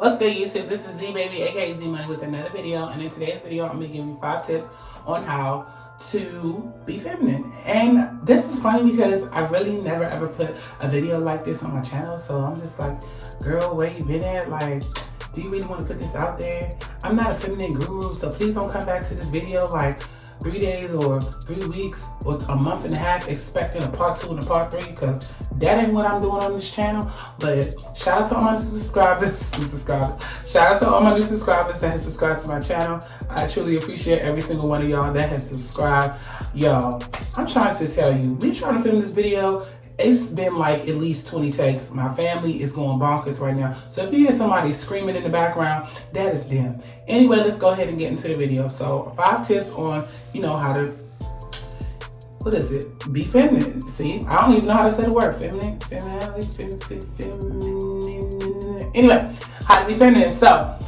What's good, YouTube? This is Z Baby, aka Z Money, with another video. And in today's video, I'm gonna give you 5 tips on how to be feminine. And this is funny because I really never ever put a video like this on my channel. So I'm just like, girl, where you been at? Like, do you really want to put this out there? I'm not a feminine guru, so please don't come back to this video like 3 days or 3 weeks or a month and a half expecting a part 2 and a part 3, because that ain't what I'm doing on this channel. But shout out to all my new subscribers. Shout out to all my new subscribers that have subscribed to my channel. I truly appreciate every single one of y'all that has subscribed. Y'all, I'm trying to tell you, me trying to film this video, it's been like at least 20 takes. My family is going bonkers right now. So if you hear somebody screaming in the background, that is them. Anyway, let's go ahead and get into the video. So 5 tips on, how to, be feminine. See, I don't even know how to say the word feminine. Anyway, how to be feminine. So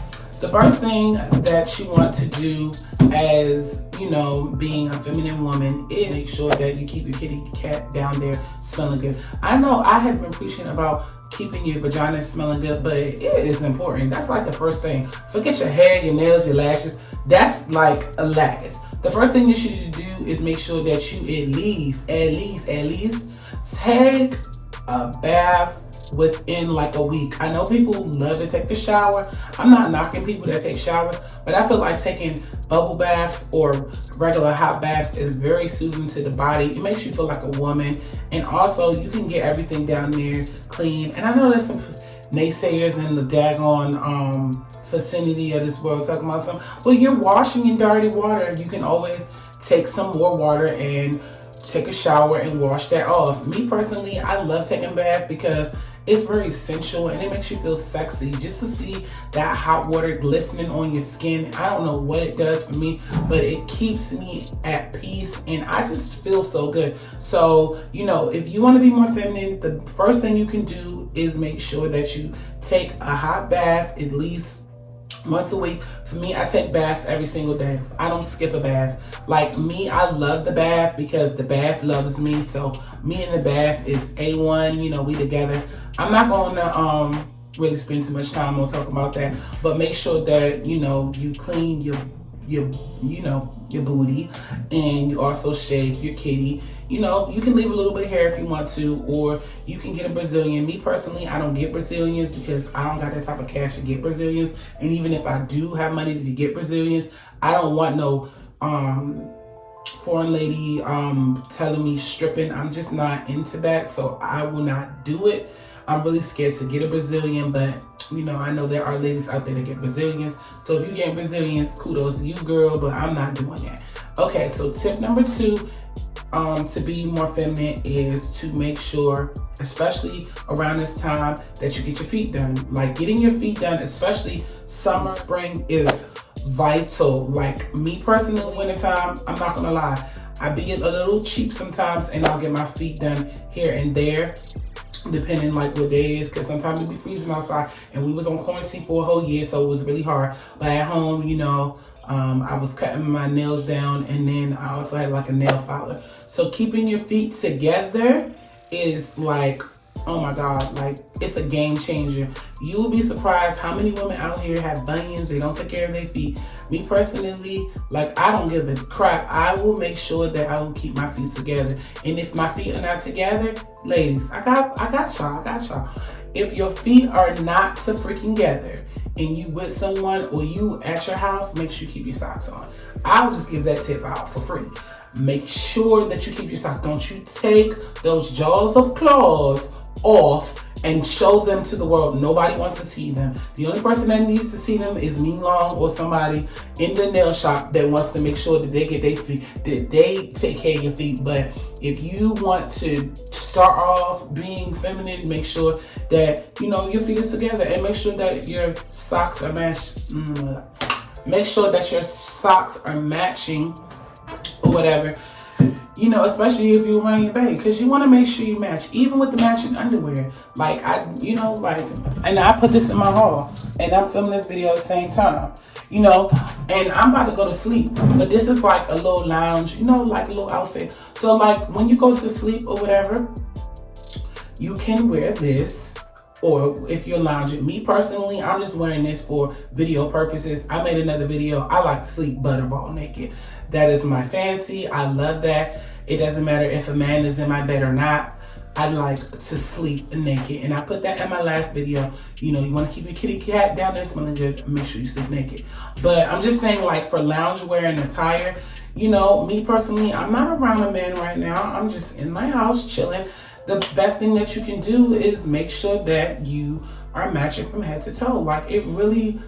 the first thing that you want to do as, being a feminine woman is make sure that you keep your kitty cat down there smelling good. I know I have been preaching about keeping your vagina smelling good, but it is important. That's like the first thing. Forget your hair, your nails, your lashes. That's like a last. The first thing you should do is make sure that you at least take a bath within like a week. I know people love to take the shower. I'm not knocking people that take showers, but I feel like taking bubble baths or regular hot baths is very soothing to the body. It makes you feel like a woman, and also you can get everything down there clean. And I know there's some naysayers in the daggone vicinity of this world talking about something. Well, you're washing in dirty water. You can always take some more water and take a shower and wash that off. Me personally, I love taking a bath because it's very sensual and it makes you feel sexy. Just to see that hot water glistening on your skin, I don't know what it does for me, but it keeps me at peace and I just feel so good. So, if you want to be more feminine, the first thing you can do is make sure that you take a hot bath at least once a week. For me, I take baths every single day. I don't skip a bath. Like me, I love the bath because the bath loves me. So me and the bath is A1, we together. I'm not going to really spend too much time on talking about that, but make sure that, you clean your booty, and you also shave your kitty. You can leave a little bit of hair if you want to, or you can get a Brazilian. Me personally, I don't get Brazilians because I don't got that type of cash to get Brazilians. And even if I do have money to get Brazilians, I don't want no foreign lady telling me stripping. I'm just not into that, so I will not do it. I'm really scared to get a Brazilian, but I know there are ladies out there that get Brazilians. So if you get Brazilians, kudos to you, girl, but I'm not doing that. Okay, so tip number 2 to be more feminine is to make sure, especially around this time, that you get your feet done. Like getting your feet done, especially summer, spring, is vital. Like me personally, wintertime, I'm not gonna lie, I be a little cheap sometimes and I'll get my feet done here and there, depending like what day it is, because sometimes it be freezing outside, and we was on quarantine for a whole year, so it was really hard. But at home, I was cutting my nails down, and then I also had like a nail filer. So keeping your feet together is like, oh my God, like it's a game changer. You will be surprised how many women out here have bunions. They don't take care of their feet. Me personally, like I don't give a crap. I will make sure that I will keep my feet together. And if my feet are not together, ladies, I got y'all. If your feet are not freaking together and you with someone or you at your house, make sure you keep your socks on. I'll just give that tip out for free. Make sure that you keep your socks. Don't you take those jaws of claws off and show them to the world. Nobody wants to see them. The only person that needs to see them is me long or somebody in the nail shop that wants to make sure that they get their feet, that they take care of your feet. But if you want to start off being feminine, make sure that your feet are together, and make sure that your socks are matched. Make sure that your socks are matching or whatever. Especially if you're wearing your bag, because you want to make sure you match, even with the matching underwear. Like and I put this in my haul, and I'm filming this video at the same time, and I'm about to go to sleep, but this is like a little lounge, like a little outfit. So like when you go to sleep or whatever, you can wear this or if you're lounging. Me personally, I'm just wearing this for video purposes. I made another video. I like to sleep butterball naked. That is my fancy. I love that. It doesn't matter if a man is in my bed or not. I like to sleep naked. And I put that in my last video. You know, you want to keep your kitty cat down there smelling good, make sure you sleep naked. But I'm just saying, like, for loungewear and attire, you know, me personally, I'm not around a man right now. I'm just in my house chilling. The best thing that you can do is make sure that you are matching from head to toe. Like, it really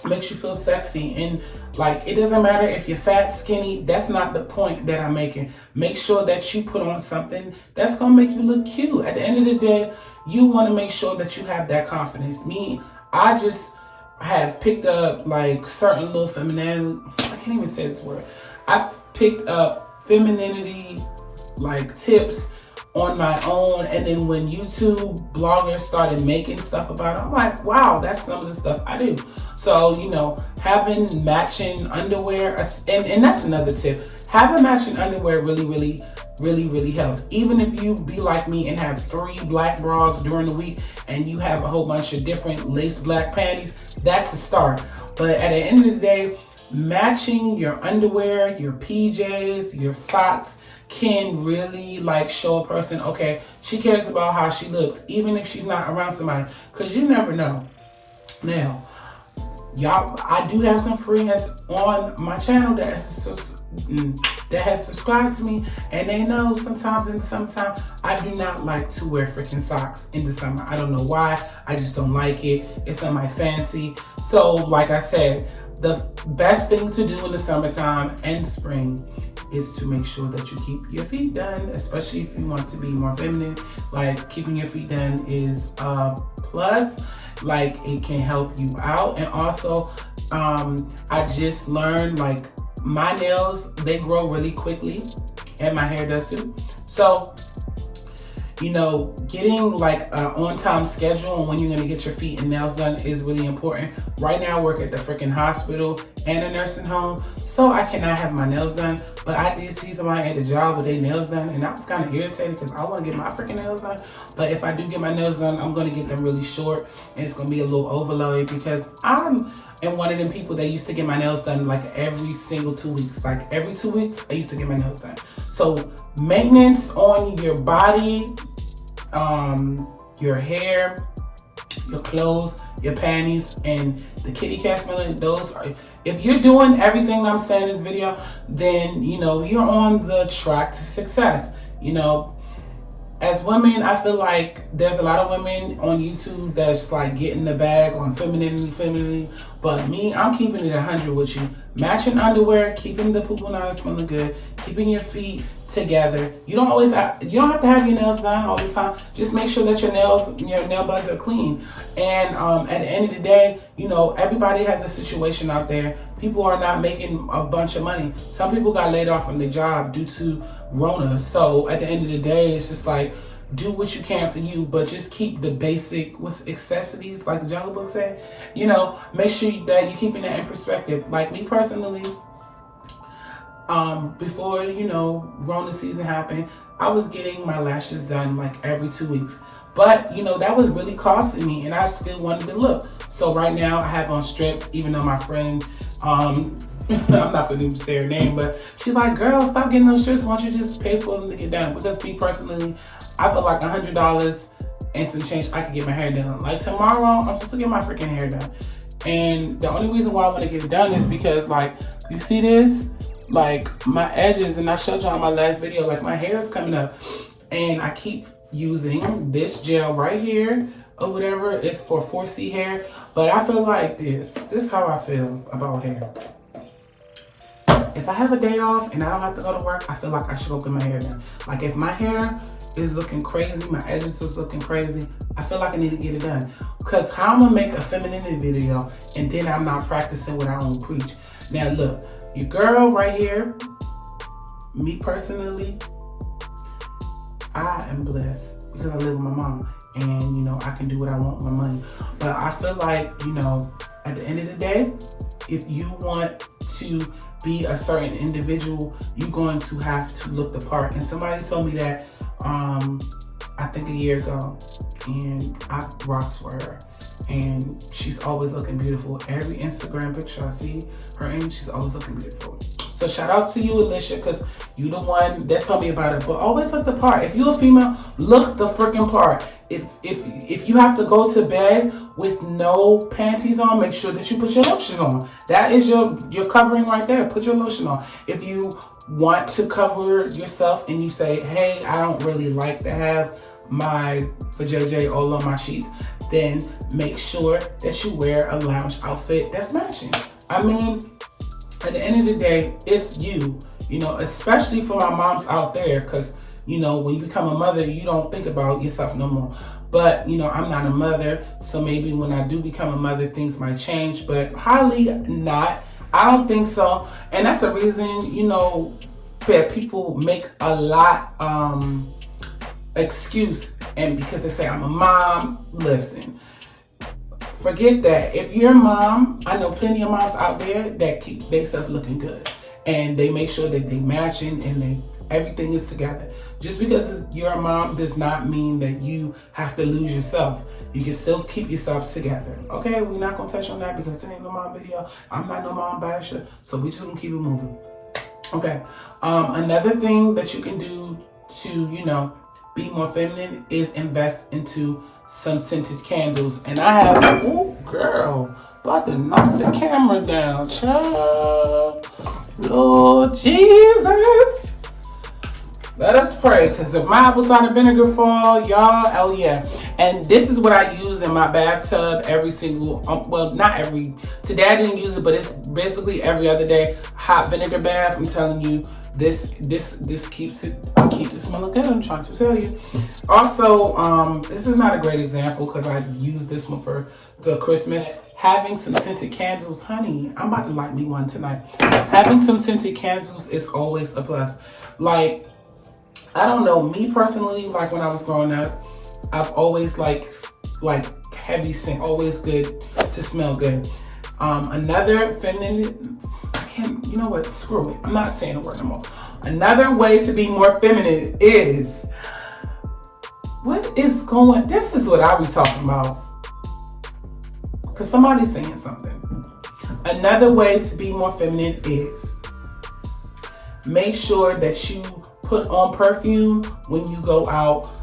makes you feel sexy. And like, it doesn't matter if you're fat, skinny, that's not the point that I'm making. Make sure that you put on something that's gonna make you look cute. At the end of the day, you want to make sure that you have that confidence. Me, I just have picked up like certain little femininity, I can't even say this word. I've picked up femininity like tips on my own, and then when YouTube bloggers started making stuff about it, I'm like, wow, that's some of the stuff I do. So, you know, having matching underwear, and that's another tip. Having matching underwear really helps. Even if you be like me and have 3 black bras during the week and you have a whole bunch of different lace black panties, that's a start. But at the end of the day, matching your underwear, your PJs, your socks can really like show a person, okay, she cares about how she looks, even if she's not around somebody, because you never know. Now, y'all, I do have some friends on my channel that has subscribed to me, and they know sometimes in the summertime I do not like to wear freaking socks in the summer. I don't know why. I just don't like it. It's not my fancy. So like I said, the best thing to do in the summertime and spring is to make sure that you keep your feet done, especially if you want to be more feminine. Like, keeping your feet done is a plus. Like, it can help you out. And also, I just learned, like, my nails, they grow really quickly, and my hair does too. So, you know, getting like an on-time schedule on when you're gonna get your feet and nails done is really important. Right now I work at the freaking hospital and a nursing home, so I cannot have my nails done. But I did see somebody at the job with their nails done, and I was kind of irritated because I want to get my freaking nails done. But if I do get my nails done, I'm gonna get them really short, and it's gonna be a little overload because I'm one of them people that used to get my nails done like every single 2 weeks. Like every 2 weeks, I used to get my nails done. So maintenance on your body, your hair, your clothes, your panties, and the kitty cat smelling, those are, if you're doing everything I'm saying in this video, then, you know, you're on the track to success. You know, as women, I feel like there's a lot of women on YouTube that's like getting the bag on femininity, but me, I'm keeping it 100 with you. Matching underwear, keeping the poop on smelling good, keeping your feet together. You don't have to have your nails done all the time. Just make sure that your nail buds are clean. And at the end of the day, you know, everybody has a situation out there. People are not making a bunch of money. Some people got laid off from their job due to Rona. So at the end of the day, it's just like, do what you can for you, but just keep the basic accessories, like the Jungle Book said. You know, make sure that you're keeping that in perspective. Like me personally, before, you know, Rona season happened, I was getting my lashes done like every 2 weeks. But, you know, that was really costing me, and I still wanted to look. So right now I have on strips, even though my friend, I'm not going to say her name, but she's like, girl, stop getting those strips. Why don't you just pay for them to get done? Because me personally, I feel like $100 and some change, I could get my hair done. Like tomorrow, I'm supposed to get my freaking hair done. And the only reason why I want to get it done is because, like, you see this? Like, my edges, and I showed y'all in my last video, like, my hair is coming up. And I keep using this gel right here, or whatever. It's for 4C hair. But I feel like this is how I feel about hair. If I have a day off and I don't have to go to work, I feel like I should go get my hair done. Like, if my hair is looking crazy, my edges is looking crazy, I feel like I need to get it done. Because how am I gonna make a femininity video and then I'm not practicing what I don't preach? Now look, your girl right here, me personally, I am blessed because I live with my mom, and you know, I can do what I want with my money. But I feel like, you know, at the end of the day, if you want to be a certain individual, you're going to have to look the part. And somebody told me that, I think a year ago, and I rocks for her. And she's always looking beautiful. Every Instagram picture I see her in, she's always looking beautiful. So shout out to you, Alicia, because you the one that told me about it. But always look the part. If you're a female, look the freaking part. If you have to go to bed with no panties on, make sure that you put your lotion on. That is your covering right there. Put your lotion on. If you want to cover yourself and you say, hey, I don't really like to have my vajayjay all on my sheets, then make sure that you wear a lounge outfit that's matching. I mean, at the end of the day, it's you, especially for my moms out there, because, when you become a mother, you don't think about yourself no more. But, I'm not a mother, so maybe when I do become a mother, things might change, but highly not. I don't think so. And that's the reason, that people make a lot excuse, and because they say I'm a mom. Listen, forget that. If you're a mom, I know plenty of moms out there that keep themselves looking good, and they make sure that they matching and everything is together. Just because you're a mom does not mean that you have to lose yourself. You can still keep yourself together. Okay, we're not gonna touch on that because it ain't no mom video. I'm not no mom basher, so we just gonna keep it moving. Okay. Another thing that you can do to, be more feminine is invest into some scented candles. And I have, oh girl, about to knock the camera down, child. Lord Jesus. Let us pray, because if my apple cider vinegar fall, y'all, oh yeah. And this is what I use in my bathtub every single, well, not every, today I didn't use it, but it's basically every other day. Hot vinegar bath, I'm telling you, this keeps it smelling good. I'm trying to tell you. Also, this is not a great example because I used this one for the Christmas. Having some scented candles, honey, I'm about to light me one tonight. Having some scented candles is always a plus. Like, I don't know, me personally, like when I was growing up, I've always like heavy scent, always good to smell good. Another feminine, you know what, screw it, I'm not saying the word no more. Another way to be more feminine is, this is what I be talking about. Because somebody's saying something. Another way to be more feminine is, make sure that you put on perfume when you go out